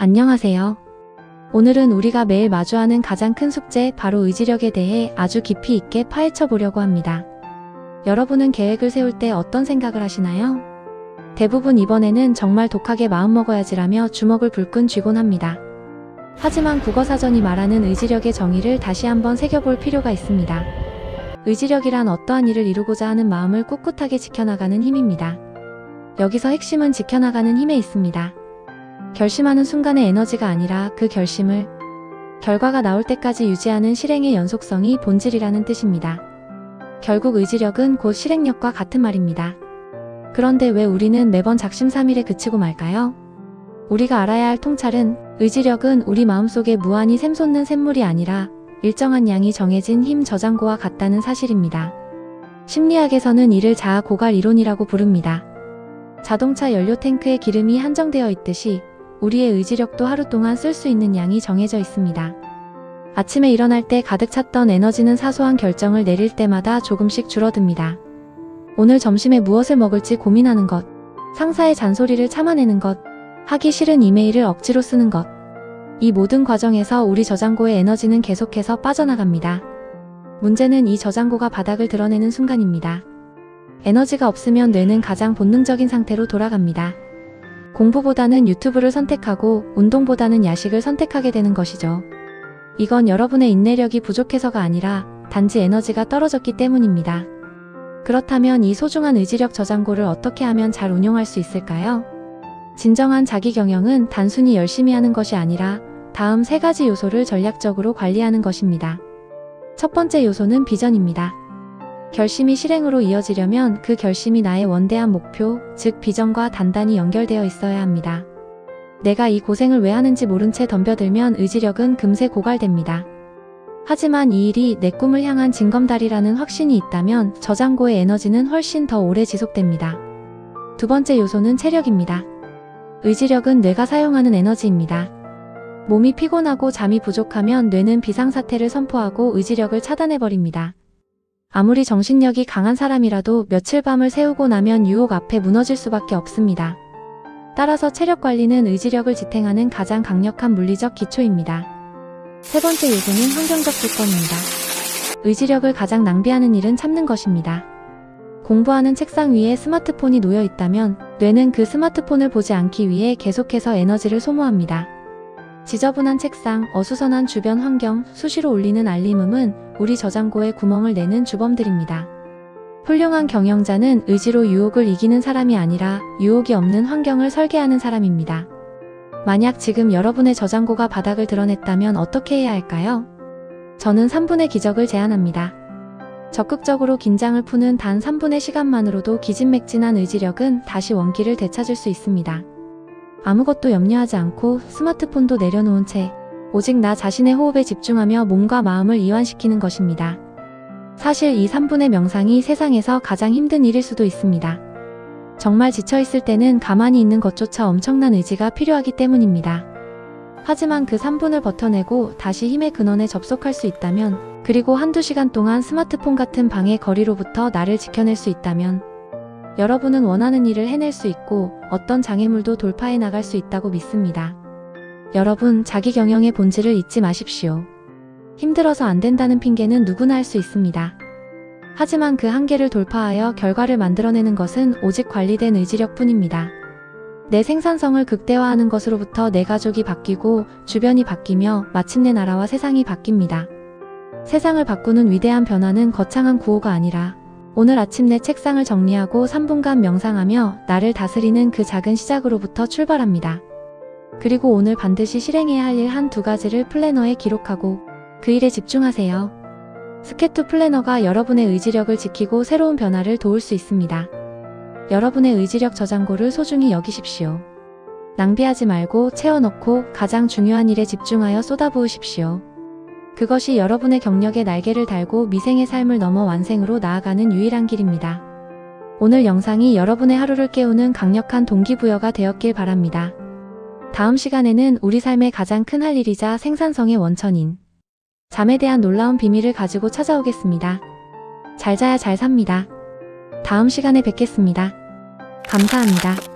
안녕하세요. 오늘은 우리가 매일 마주하는 가장 큰 숙제, 바로 의지력에 대해 아주 깊이 있게 파헤쳐 보려고 합니다. 여러분은 계획을 세울 때 어떤 생각을 하시나요? 대부분 이번에는 정말 독하게 마음먹어야지라며 주먹을 불끈 쥐곤 합니다. 하지만 국어사전이 말하는 의지력의 정의를 다시 한번 새겨볼 필요가 있습니다. 의지력이란 어떠한 일을 이루고자 하는 마음을 꿋꿋하게 지켜나가는 힘입니다. 여기서 핵심은 지켜나가는 힘에 있습니다. 결심하는 순간의 에너지가 아니라 그 결심을 결과가 나올 때까지 유지하는 실행의 연속성이 본질이라는 뜻입니다. 결국 의지력은 곧 실행력과 같은 말입니다. 그런데 왜 우리는 매번 작심삼일에 그치고 말까요? 우리가 알아야 할 통찰은, 의지력은 우리 마음속에 무한히 샘솟는 샘물이 아니라 일정한 양이 정해진 힘 저장고와 같다는 사실입니다. 심리학에서는 이를 자아 고갈 이론이라고 부릅니다. 자동차 연료 탱크에 기름이 한정되어 있듯이 우리의 의지력도 하루 동안 쓸 수 있는 양이 정해져 있습니다. 아침에 일어날 때 가득 찼던 에너지는 사소한 결정을 내릴 때마다 조금씩 줄어듭니다. 오늘 점심에 무엇을 먹을지 고민하는 것, 상사의 잔소리를 참아내는 것, 하기 싫은 이메일을 억지로 쓰는 것. 이 모든 과정에서 우리 저장고의 에너지는 계속해서 빠져나갑니다. 문제는 이 저장고가 바닥을 드러내는 순간입니다. 에너지가 없으면 뇌는 가장 본능적인 상태로 돌아갑니다. 공부보다는 유튜브를 선택하고 운동보다는 야식을 선택하게 되는 것이죠. 이건 여러분의 인내력이 부족해서가 아니라 단지 에너지가 떨어졌기 때문입니다. 그렇다면 이 소중한 의지력 저장고를 어떻게 하면 잘 운용할 수 있을까요? 진정한 자기 경영은 단순히 열심히 하는 것이 아니라 다음 3가지 요소를 전략적으로 관리하는 것입니다. 첫 번째 요소는 비전입니다. 결심이 실행으로 이어지려면 그 결심이 나의 원대한 목표, 즉 비전과 단단히 연결되어 있어야 합니다. 내가 이 고생을 왜 하는지 모른 채 덤벼들면 의지력은 금세 고갈됩니다. 하지만 이 일이 내 꿈을 향한 징검다리라는 확신이 있다면 저장고의 에너지는 훨씬 더 오래 지속됩니다. 두 번째 요소는 체력입니다. 의지력은 뇌가 사용하는 에너지입니다. 몸이 피곤하고 잠이 부족하면 뇌는 비상사태를 선포하고 의지력을 차단해버립니다. 아무리 정신력이 강한 사람이라도 며칠 밤을 새우고 나면 유혹 앞에 무너질 수밖에 없습니다. 따라서 체력 관리는 의지력을 지탱하는 가장 강력한 물리적 기초입니다. 세 번째 요소는 환경적 조건입니다. 의지력을 가장 낭비하는 일은 참는 것입니다. 공부하는 책상 위에 스마트폰이 놓여 있다면 뇌는 그 스마트폰을 보지 않기 위해 계속해서 에너지를 소모합니다. 지저분한 책상, 어수선한 주변 환경, 수시로 울리는 알림음은 우리 저장고에 구멍을 내는 주범들입니다. 훌륭한 경영자는 의지로 유혹을 이기는 사람이 아니라 유혹이 없는 환경을 설계하는 사람입니다. 만약 지금 여러분의 저장고가 바닥을 드러냈다면 어떻게 해야 할까요? 저는 3분의 기적을 제안합니다. 적극적으로 긴장을 푸는 단 3분의 시간만으로도 기진맥진한 의지력은 다시 원기를 되찾을 수 있습니다. 아무것도 염려하지 않고 스마트폰도 내려놓은 채 오직 나 자신의 호흡에 집중하며 몸과 마음을 이완시키는 것입니다. 사실 이 3분의 명상이 세상에서 가장 힘든 일일 수도 있습니다. 정말 지쳐있을 때는 가만히 있는 것조차 엄청난 의지가 필요하기 때문입니다. 하지만 그 3분을 버텨내고 다시 힘의 근원에 접속할 수 있다면, 그리고 한두 시간 동안 스마트폰 같은 방해 거리로부터 나를 지켜낼 수 있다면 여러분은 원하는 일을 해낼 수 있고 어떤 장애물도 돌파해 나갈 수 있다고 믿습니다. 여러분, 자기 경영의 본질을 잊지 마십시오. 힘들어서 안 된다는 핑계는 누구나 할 수 있습니다. 하지만 그 한계를 돌파하여 결과를 만들어내는 것은 오직 관리된 의지력뿐입니다. 내 생산성을 극대화하는 것으로부터 내 가족이 바뀌고 주변이 바뀌며 마침내 나라와 세상이 바뀝니다. 세상을 바꾸는 위대한 변화는 거창한 구호가 아니라 오늘 아침 내 책상을 정리하고 3분간 명상하며 나를 다스리는 그 작은 시작으로부터 출발합니다. 그리고 오늘 반드시 실행해야 할 일 1-2가지를 플래너에 기록하고 그 일에 집중하세요. 스케투 플래너가 여러분의 의지력을 지키고 새로운 변화를 도울 수 있습니다. 여러분의 의지력 저장고를 소중히 여기십시오. 낭비하지 말고 채워넣고 가장 중요한 일에 집중하여 쏟아부으십시오. 그것이 여러분의 경력에 날개를 달고 미생의 삶을 넘어 완생으로 나아가는 유일한 길입니다. 오늘 영상이 여러분의 하루를 깨우는 강력한 동기부여가 되었길 바랍니다. 다음 시간에는 우리 삶의 가장 큰 할 일이자 생산성의 원천인 잠에 대한 놀라운 비밀을 가지고 찾아오겠습니다. 잘 자야 잘 삽니다. 다음 시간에 뵙겠습니다. 감사합니다.